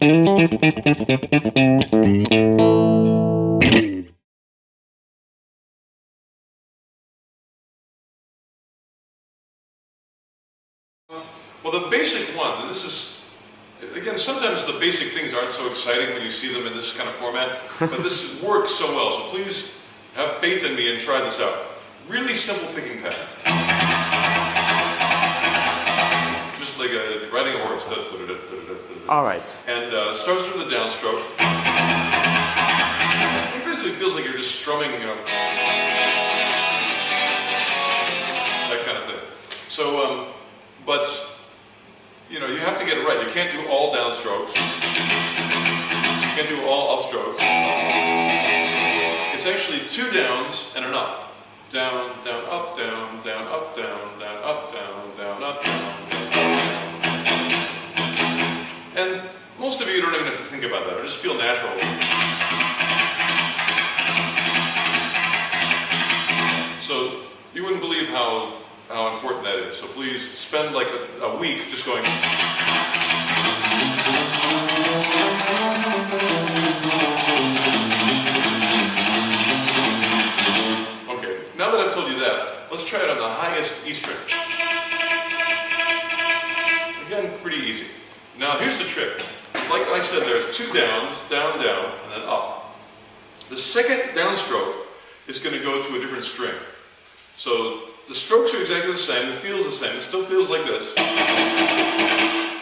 Well, the basic one, and this is, again, sometimes the basic things aren't so exciting when you see them in this kind of format, but this works so well, so please have faith in me and try this out. Really simple picking pattern. Just like riding a horse. All right. And starts with a downstroke. It basically feels like you're just strumming, you know, that kind of thing. So, but, you know, you have to get it right. You can't do all downstrokes. You can't do all upstrokes. It's actually 2 downs and an up. Down, down, up, down, down, up, down, down, up, down, down, up, down, down, down. And most of you don't even have to think about that. It just feel natural. So you wouldn't believe how important that is. So please spend like a week just going. Okay, now that I've told you that, let's try it on the highest E string. Again, pretty easy. Now here's the trick. Like I said, there's 2 downs, down, down, and then up. The second downstroke is going to go to a different string. So the strokes are exactly the same, it feels the same, it still feels like this.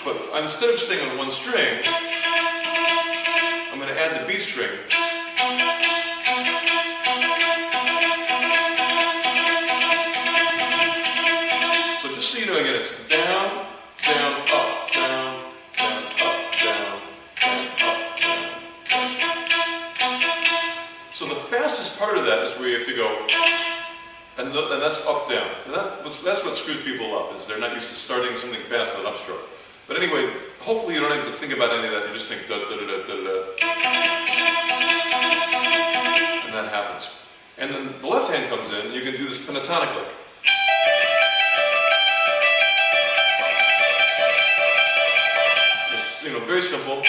But instead of staying on one string, I'm going to add the B string. So just so you know, again, it's down, down, up, down, down, up, down, down, up, down, down. So the fastest part of that is where you have to go. And that's up, down. And that's what screws people up, is they're not used to starting something fast with an upstroke. But anyway, hopefully you don't have to think about any of that, you just think da da da da da da. And that happens. And then the left hand comes in, and you can do this pentatonic lick. It's, you know, very simple.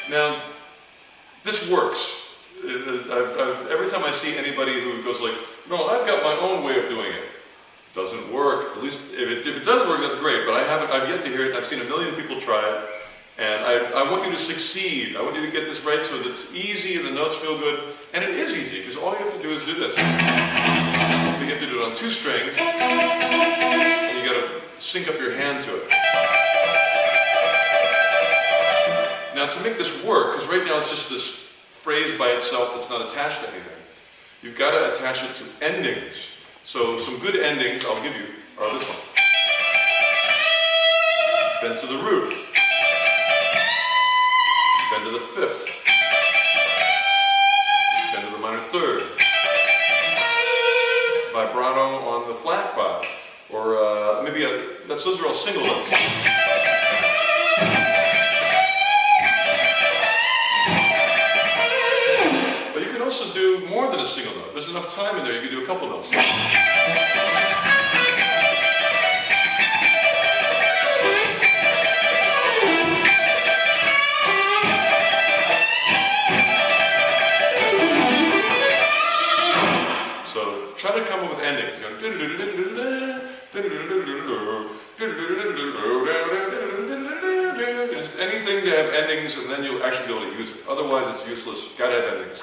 Now, this works. Every time I see anybody who goes like, no, I've got my own way of doing it. It doesn't work. At least if it does work, that's great. But I've yet to hear it. I've seen 1 million people try it. And I want you to succeed. I want you to get this right so that it's easy and the notes feel good. And it is easy, because all you have to do is do this. You have to do it on 2 strings. And you got to sync up your hand to it. Now to make this work, because right now it's just this phrase by itself that's not attached to anything, you've got to attach it to endings. So some good endings I'll give you are this one. Bend to the root. Bend to the 5th. Bend to the minor 3rd. Vibrato on the flat 5. Or maybe those are all single notes. Also do more than a single note. There's enough time in there, you can do a couple notes. So try to come up with endings. Just anything to have endings, and then you'll actually be able to use it. Otherwise, it's useless. Gotta have endings.